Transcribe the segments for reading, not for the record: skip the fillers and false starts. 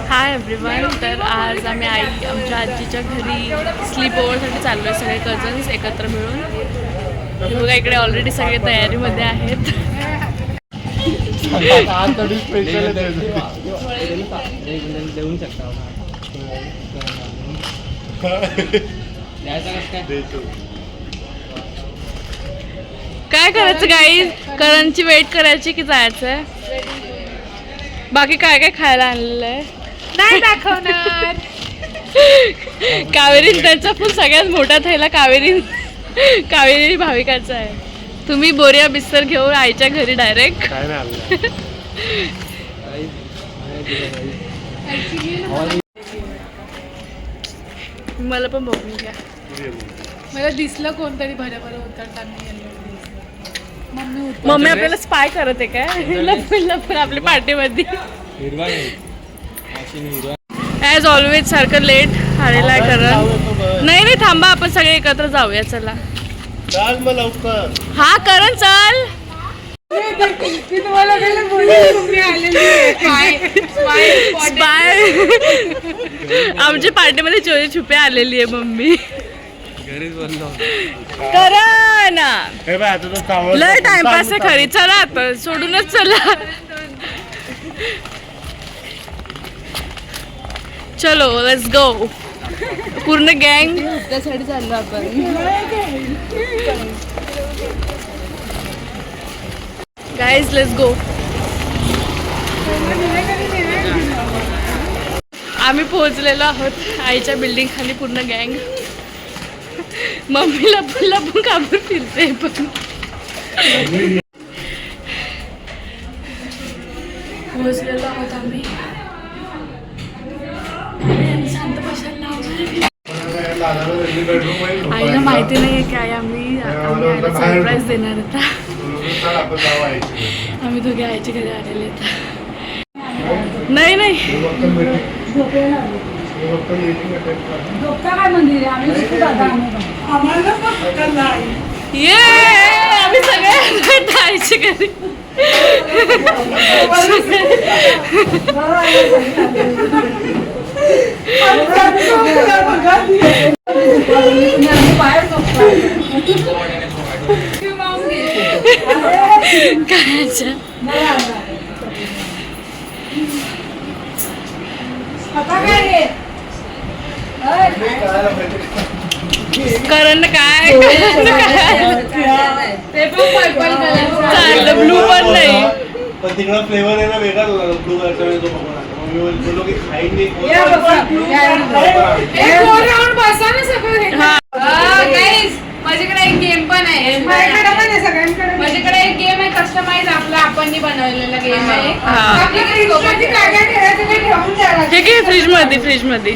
Hi everyone. तर आज आम्ही आमच्या आजीच्या घरी स्लीप ओव्हरसाठी चाललो आहे, सगळे कझन्स एकत्र मिळून. हे बघा इकडे ऑलरेडी सगळे तयारीमध्ये आहेत. काय करायचं गाईज? करणची वेट करायची की जायचंय? बाकी काय काय खायला आणलेलं आहे नाही दाखवणार. कावेरी त्यांचा फुल सगळ्यात मोठा थैला कावेरी भाविकाचा आहे. तुम्ही बोरिया बिस्तर घेऊन आईच्या घरी डायरेक्ट. मला पण बघून घ्या. मला दिसलं कोणतरी भरभर उतरताना. मम्मी आपल्याला स्पाय करत आहे काय? लपून आपल्या पार्टीमध्ये. ॲज ऑलवेज सारखं लेट आलेला आहे करण. नाही थांबा, आपण सगळे एकत्र जाऊया. चला हा करण चल. आमच्या पार्टीमध्ये चोरी छुपे आलेली आहे मम्मी. करण लय टाइमपास आहे खरी. चला आता सोडूनच चला. चलो लेट्स गो. पूर्ण गँग त्यासाठी चाललो आपण. Guys let's go. आम्ही पोहोचलेलो आहोत आईच्या बिल्डिंग खाली. पूर्ण गँग. मम्मी लपून कापून फिरते पण. पोहोचलेलो आहोत आम्ही. आईला माहिती नाहीये काय आम्ही आईला सरप्राईज देणार होता. आम्ही दोघे आईच्या घरी आलेले आहेत. नाही ये आम्ही सगळे आईच्या घरी. करण काय चाललं. ब्लू पण नाही. तिकडा फ्लेवर आहे ना वेगळा ब्लू कलरचा. तो बोलो की खाएंगे. माझ्याकडे एक गेम पण आहे. माझ्याकडे एक गेम आहे कस्टमाइज आपला आपण बनवलेला गेम आहे. ठीक आहे. फ्रीज मध्ये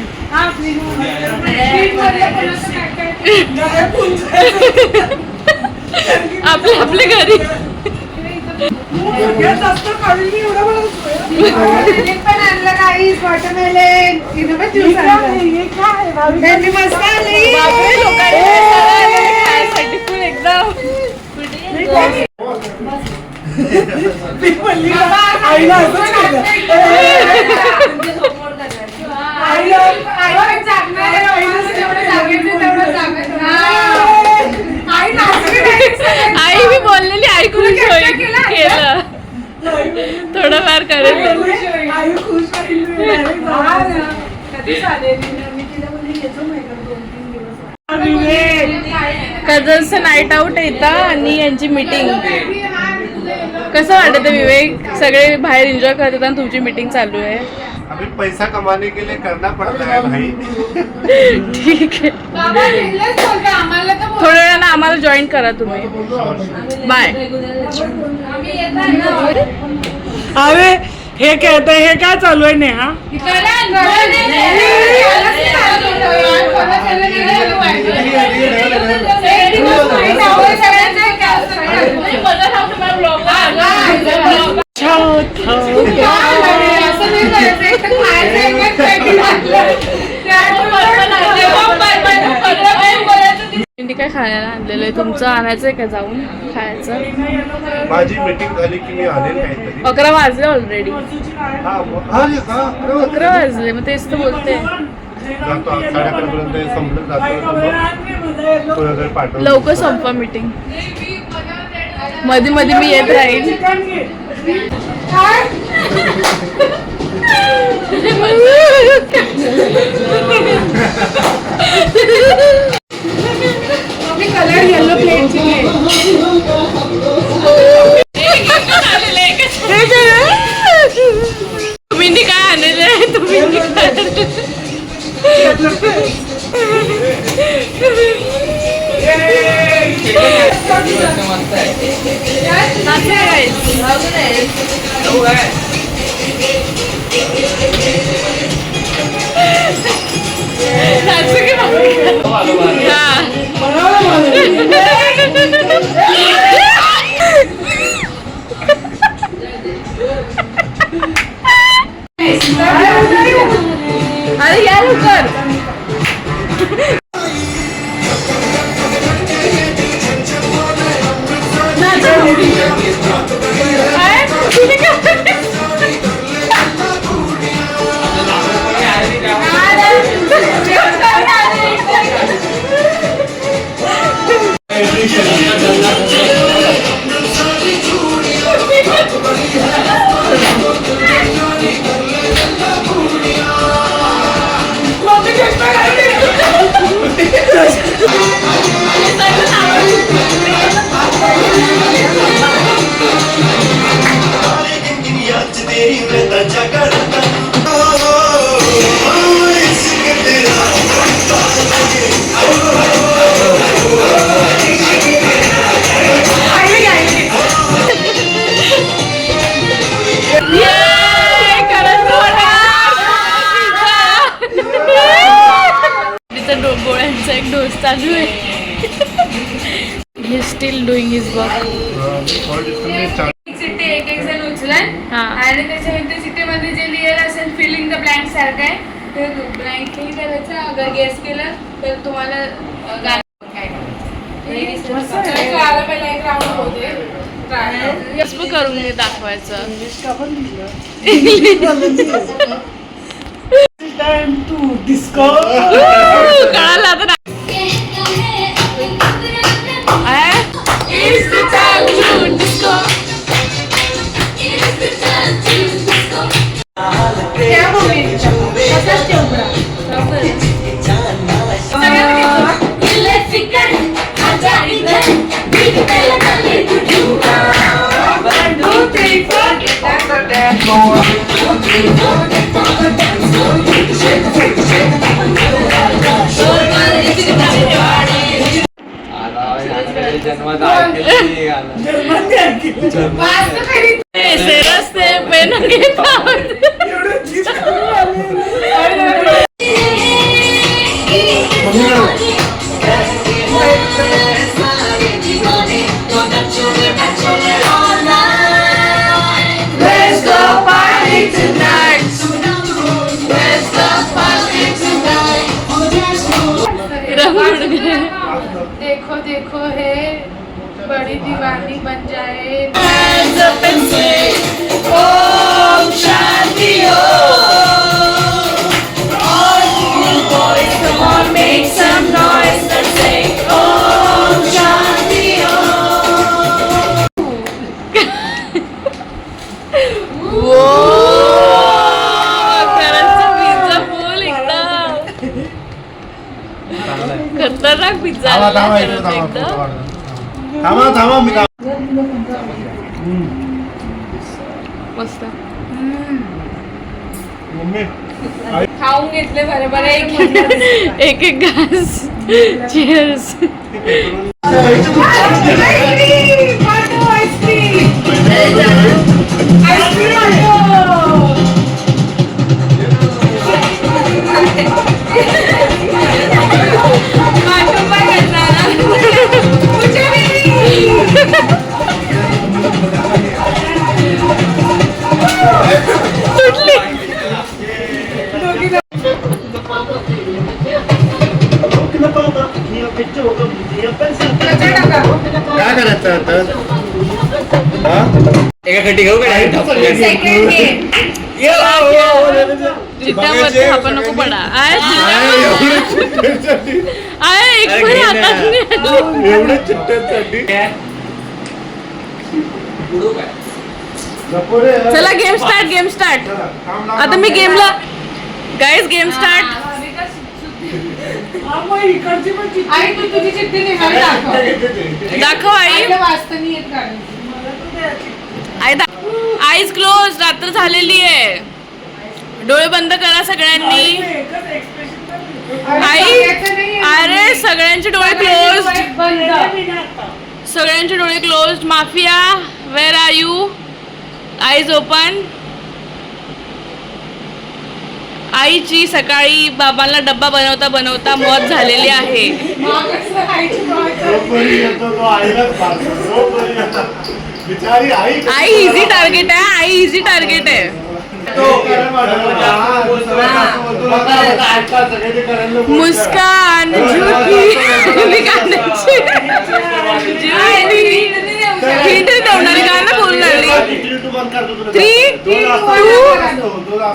आपल्या घरी पण आणलं काही वॉटरमेलन फुल एकदम. आई मी बोललेली ऐकून केलं. थोडंफार करेल. कझन्सचं नाईट आउट येतं आणि यांची मीटिंग. कसं वाटत विवेक? सगळे बाहेर एन्जॉय करतात आणि तुमची मीटिंग चालू आहे. अभी पैसा कमाने के लिए करना पड़ता है भाई. ठीक आहे. थोड्या वेळानं आम्हाला जॉईन करा तुम्ही. बाय. अरे हे कहते हे काय चालू आहे नेहा? काय खायला आणलेलं आहे? तुमचं आणायचं आहे का जाऊन खायचं? माझी मीटिंग झाली की मी आणेल काहीतरी. 11 वाजले ऑलरेडी. हा, अरे हा, 11 वाजले, मग तेच तर बोलते. जातो 11:30 पर्यंत संपलं जातो. थोडं घरी पाठवलं. लवकर संपवा मीटिंग. मध्ये मध्ये मी येत राहील. कलर येलो प्लेटची तुम्ही काय आणलेलं तुम्ही अरे या लवकर. गोळ्यांचा एक डोस चालू आहे. He still doing his work. City एक एक जण उचलन हा. आणि त्याच्यानंतर सिटीमध्ये जे लिहिलेलं असेल फिलिंग द ब्लँक सारखं आहे ते ब्लँक हे करायचं. अगर गेस केलं तर तुम्हाला गाणं काय करायचं. आला पहिला एक राऊंड होते कसं करून दाखवायचं. Time to disco. कळालं आता. It's the time to disco. त्या भूमीत तसंच ठेवून रस्ते pen Let's go party tonight. Let's go party tonight. देखो देखो है बड़ी दीवानी बन जाए. Hands up and say, Om Shanti Om. All you boys, come on, make some noise. Let's say Om Shanti Om. Pizza फुल एकदम खतरनाक पिझ्झा. थांबा मी मस्त. Mummy खाऊन घेतले बरोबर एक एक घास. चीयर्स. काय करायचं आता एका खड्डी घेऊ का सेकंड गेम जिद्दामध्ये आपण नको पडा आय एक पण हातात नाही आली. एवढं चिट्ट्यांसाठी चला गेम स्टार्ट आता मी गेमला गाईज गेम स्टार्ट इकडची पण चिठ्ठी. आई तू तुझी चिठ्ठी निघाली दाखव दाखव आई आईला वाचता नाही येत गाडी आईज क्लोज रात्र झालेली आहे डोळे बंद करा सगळ्यांनी एकच expression पण आई अरे सगळ्यांचे डोळे क्लोज बंद सगळ्यांचे डोळे close mafia where are you eyes open आईची सकाळी बाबांना डब्बा बनवता बनवता मौत झालेली आहे बिचारी आई आई इझी टार्गेट आहे आई इझी टार्गेट आहे मुस्कान झुकी काढण्याची हिंट देवणारी गाणं बोलणार 3, 2,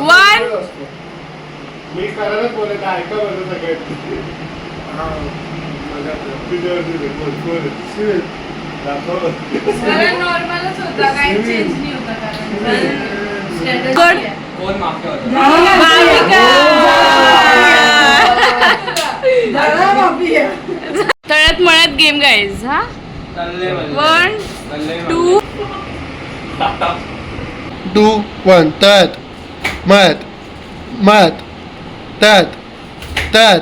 1 मी करायलाच बोलायचं ऐका बरं सगळ्यात नॉर्मलच होता काही चेंज नाही होता कारण गड कोण माफिया होता तळ्यात मळ्यात गेम गाईज हा तल्ले 1, 2 2, 1 त्यात मत मत त्यात त्यात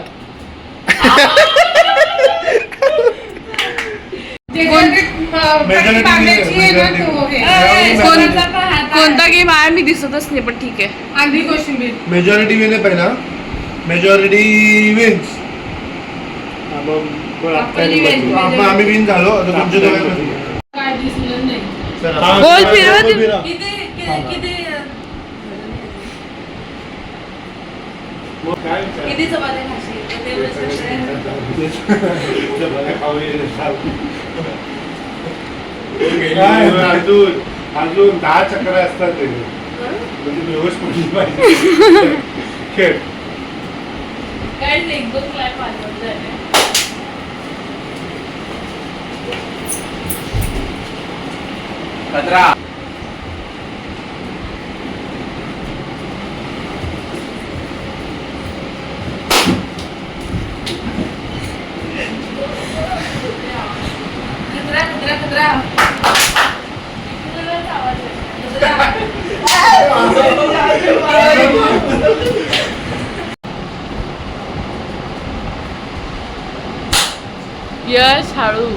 कोणता गेम आहे मी दिसतच नाही पण ठीक आहे आधी कोशिंबीर मेजॉरिटी विन आहे पहिला मेजॉरिटी विन्स आम्ही विन झालो आता तुमच्या दोघांमध्ये काय दिसलं नाही गोल फिरवा किती किती चपात्या खाशील अजून अजून 10 चक्र असतात ते म्हणजे व्यवस्थित पाहिजे खेळ एक दोन क्लॅप आले खतरा यश हळू